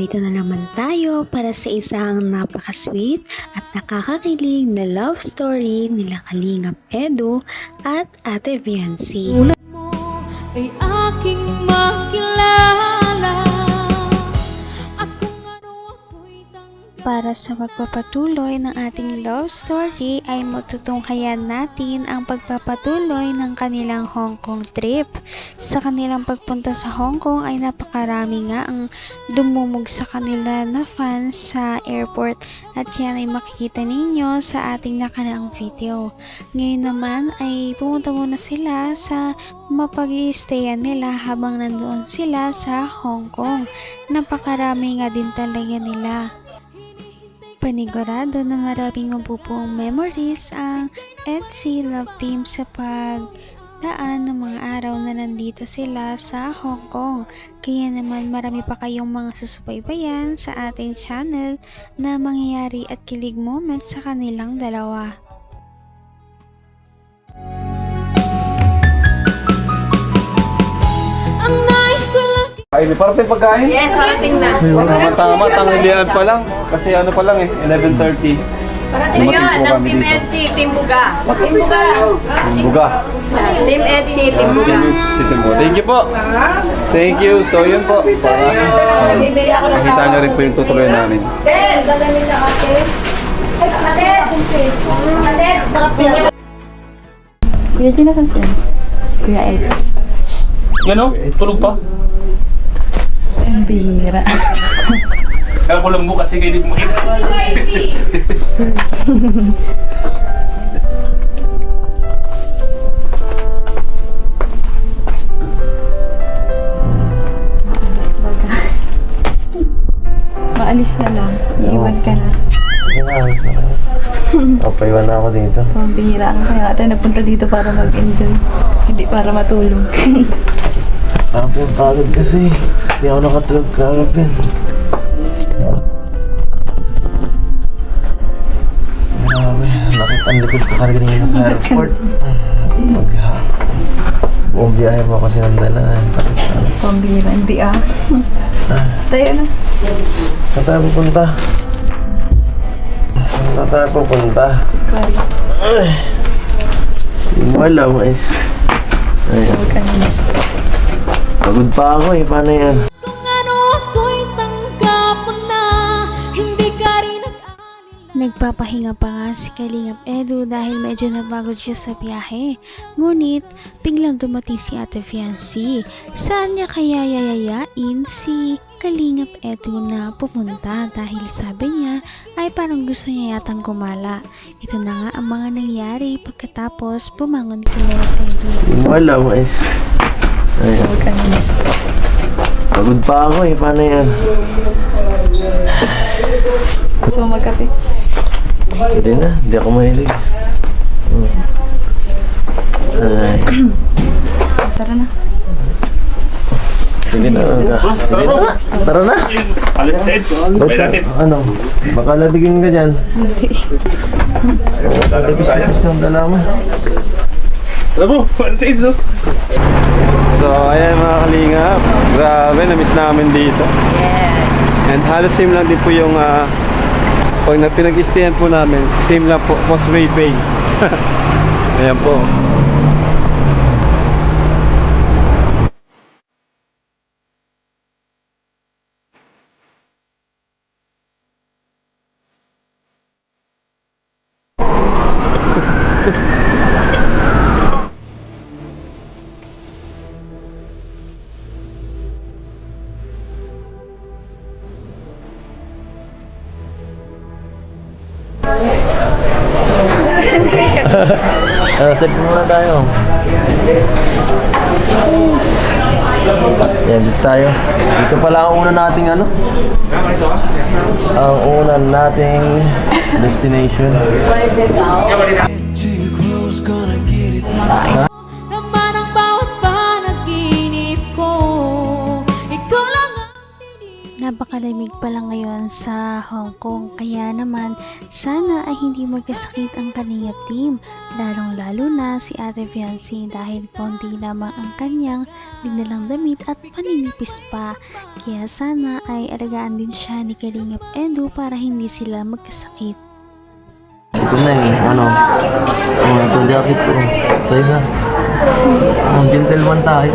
Narito na naman tayo para sa isang napaka-sweet at nakakakilig na love story nila Kalingap Edu at Ate Viancy. Tulad mo ay aking makilala at kung ano ako'y tanggap. Para sa pagpapatuloy ng ating love story ay matutunghayan natin ang pagpapatuloy ng kanilang Hong Kong trip. Sa kanilang pagpunta sa Hong Kong ay napakarami nga ang dumumog sa kanila na fans sa airport at yan ay makikita ninyo sa ating nakaraang video. Ngayon naman ay pumunta muna sila sa mapag-i-stayan nila habang nandoon sila sa Hong Kong. Napakarami nga din talaga nila. Panigurado na maraming mabubuong memories ang EDSI Love Team sa pagdaan ng mga araw na nandito sila sa Hong Kong. Kaya naman marami pa kayong mga susubaybayan sa ating channel na mangyayari at kilig moments sa kanilang dalawa. Ang nais ko lang Ay, di parte pagkain? Yes, parating na. Tama, tanghalian pa lang. Kasi ano pa lang 11:30. Parating Dumating yun, po ng kami Team dito. EDSI, Team Buga. Team Buga. Buga. Team EDSI, Team Buga. Si Timbo. Thank you po. Thank you. So, yun po. Para Bibili ako ng makita nyo rin po yung tutuloy namin. Ate, gaganin na ate. Ate, ate, sarap niya. Kuya Gina, saan siya? Kuya Ed. Yan o, tulog pa. Ang bihira. Kaya ko lang kasi kayo dito makita. Maalis na lang. Iiwan ka na. Papaiwan na ako dito. Pambihira ka. Kaya tayo nagpunta dito para mag-enjoy. Hindi para matulog. Kapin, pagod kasi. Hindi ako nakatulog kapin. Grabe, nakita ang likod ko kanina sa airport. Buong biyahe mo kasi nandala. Sakit sa ano. Pambihira. Hindi ah. Tayo na. Saan tayo pupunta? Saan tayo pupunta? Kari. Ay, hindi mo alam eh. Ay, Huwag ka na. pagod pa ako eh. Paano yan? kung ano ako'y tanggap mo na hindi ka rin Nagpapahinga pa nga si Kalingap Edu dahil medyo napagod siya sa biyahe. Ngunit biglang dumating si Ate Viancy. Saan niya kaya yayayain si Kalingap Edu na pumunta dahil sabi niya ay parang gusto niya yatang gumala. Ito na nga ang mga nangyari pagkatapos bumangon kila Edu. Hindi mo alam eh. Ay, Huwag ka na. pagod pa ako eh. Paano yan? Gusto mo magkape? Hindi na. Hindi ako mahilig. Ay. Tara na. Sige na. Sige na. Tara na. Alis sa Eds. Ba't ka? Ano? Baka labigin ka dyan. Hindi. Labis yung dala mo. Alam mo, alis sa Eds o. So, ayan mga kalingap. Grabe, na-miss namin dito. Yes. And halos same lang din po yung pag pinag-istayan po namin, same lang po, Causeway Bay. Ayan po. Set muna tayo. Yan, dito tayo. Dito pala ang una nating ano? Ang una nating destination. naman ang bawat panaginip ko. Ikaw lang ang napakalamig pala ngayon sa Hong Kong, kaya naman sana ay hindi magkasakit ang Kalingap team, lalong-lalo na si Ate Fiancé dahil konti lamang ang kanyang dinalang damit at paninipis pa. Kaya sana ay alagaan din siya ni Kalingap Edu para hindi sila magkasakit. Ito na itong jacket ko. Sa'yo na. Gentleman tayo.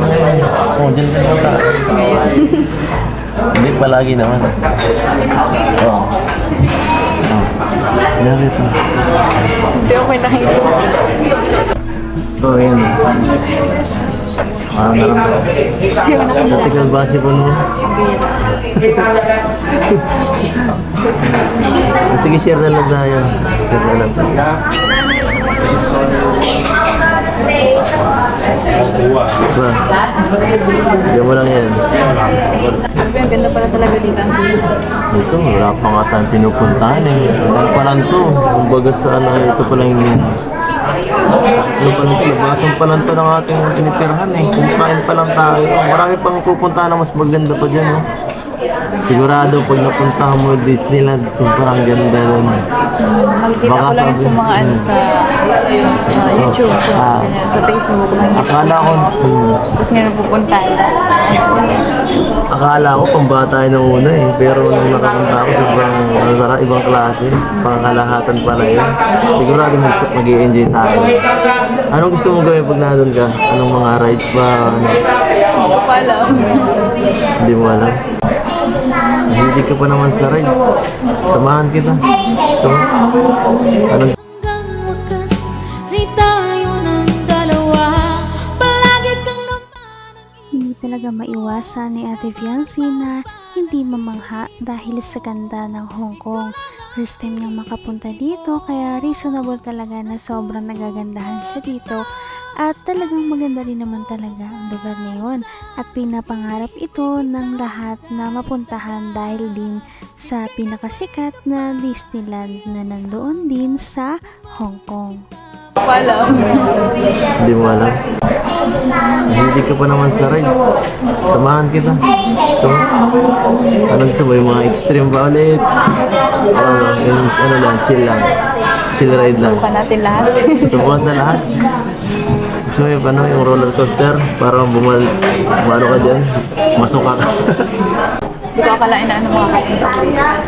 Gentleman tayo. Hindi palagi naman. Jacket mo. Hindi ako nakita. Yan. Natikal base po no? Sige, share na lang tayo. Share na lang tayo. Diyan mo lang yan. Ang ganda pala talaga dito. Ito, wala pa nga tayong pinupuntahan eh. Ano pa lang to? Kumbaga sa ito pa lang yung... Labasan pa lang ito ng ating tinitirhan eh. Kumakain pa lang tayo. Marami pang pupuntahan na mas maganda pa dyan oh. Sigurado pag napunta mo Disneyland, sobrang ganda nun. Magkita ko lang sa mga sa YouTube, sa Facebook. Akala ko, Tapos ngayon pupunta. akala ko pambata nung una eh. Pero nung nakapunta ako, sobrang ibang klase. Pangkalahatan pala yun. Sigurado mag-i-enjoy tayo. Anong gusto mong gawin pag nandun ka? Anong mga rides ba? Hindi ko pa alam. Hindi mo alam. Hindi ka pa naman sa rides. Samahan kita. Anong Hanggang wakas ay tayo ng dalawa. Palagi kang Hindi talaga maiwasan ni Ate Fiancé na hindi mamangha dahil sa ganda ng Hong Kong. First time niyang makapunta dito kaya reasonable talaga na sobrang nagagandahan siya dito. At talagang maganda rin naman talaga ang lugar ngayon at pinapangarap ito ng lahat na mapuntahan dahil din sa pinakasikat na Disneyland na nandoon din sa Hong Kong. Hindi mo alam. Hindi ka pa naman sa rides. Samahan kita. Anong gusto mo? Yung mga extreme ba ulit? Ano lang, chill lang. Chill ride lang. Subukan natin lahat. Subukan na lahat. Gusto mo yung roller coaster para bumalo ka dyan, masuka ka. Hindi ko akalain na ano mga kapunta.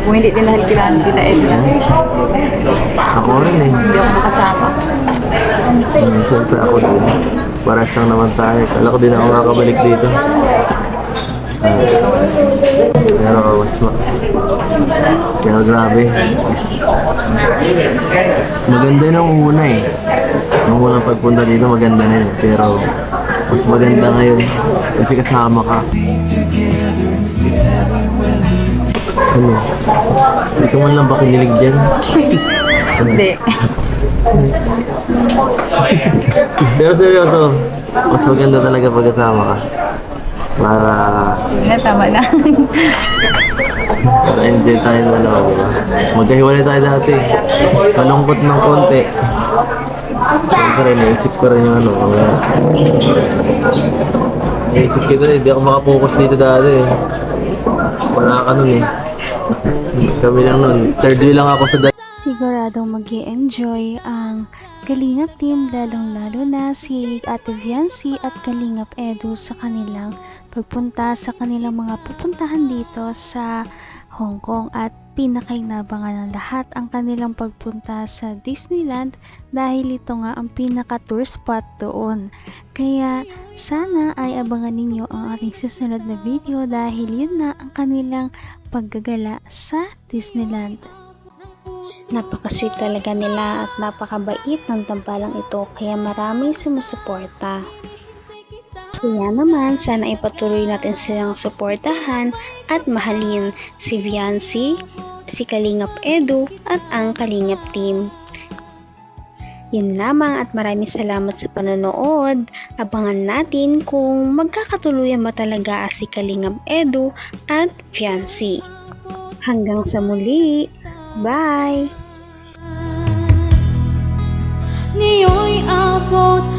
Kung hindi din dahil kailangan kita Edna. Ako rin eh. Hindi ako makasama. Siyempre ako din. Paras lang naman tayo. Kala ko din ako makakabalik dito. Pero Pero grabe. Maganda nung una eh. Nung unang pagpunta dito maganda na yun. Pero mas maganda ngayon kasi kasama ka. Ano? Hindi ka man lang ba kinilig dyan? Hindi. Pero seryoso, mas maganda talaga pag kasama ka. Para Tama na. enjoy tayo na dalawa, diba? Magkahiwalay tayo dati. Malungkot ng konti. Siyempre, naisip ko rin yung naisip ko rin, hindi ako makapokus dito dati eh. Wala ka nun eh. Kami lang nun. Third wheel lang ako sa Siguradong mag-i-enjoy ang Kalingap team lalong-lalo na si Ate Fiancé at Kalingap Edu sa kanilang pagpunta sa kanilang mga pupuntahan dito sa Hong Kong at pinakainabangan ng lahat ang kanilang pagpunta sa Disneyland dahil ito nga ang pinaka-tour spot doon. Kaya sana ay abangan ninyo ang ating susunod na video dahil yun na ang kanilang paggagala sa Disneyland. Napaka-sweet talaga nila at napakabait ng tambalang ito kaya maraming sumusuporta. Kaya naman sana ipatuloy natin silang suportahan at mahalin si Fiancé, si Kalingap Edu at ang Kalingap team. Yun lamang at maraming salamat sa panonood. Abangan natin kung magkakatuluyan ba talaga si Kalingap Edu at Fiancé. Hanggang sa muli! Bye! ngayon'y abot